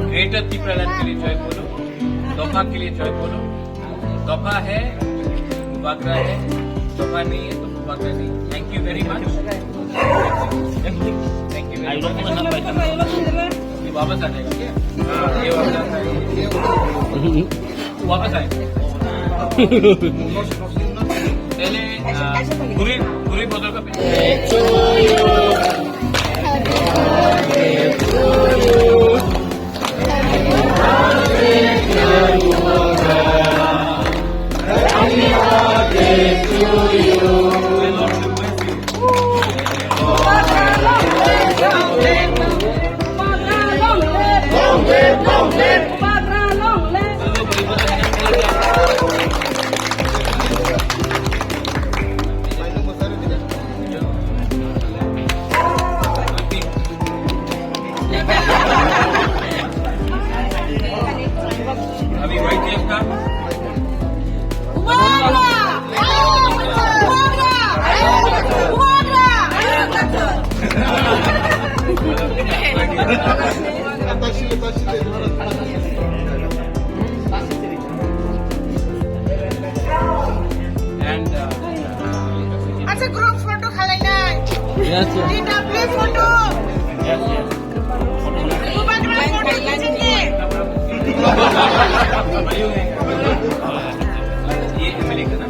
Greater Tripuraland के लिए जय बोलो, दफा के लिए जय बोलो। दफा है मुबाकरा है, दफा नहीं है तो मुबाकरा नहीं। Thank you very much, thank you very much. ये वापस आ जाएगा क्या? ये वापस आएगा। पहले पूरी बोतल का अभी वही चीज था। अच्छा ग्रुप फोटो खालाई ना Yes, yes. DW photo Yes, yes. Photo खींचेंगे ये एमएलए का ना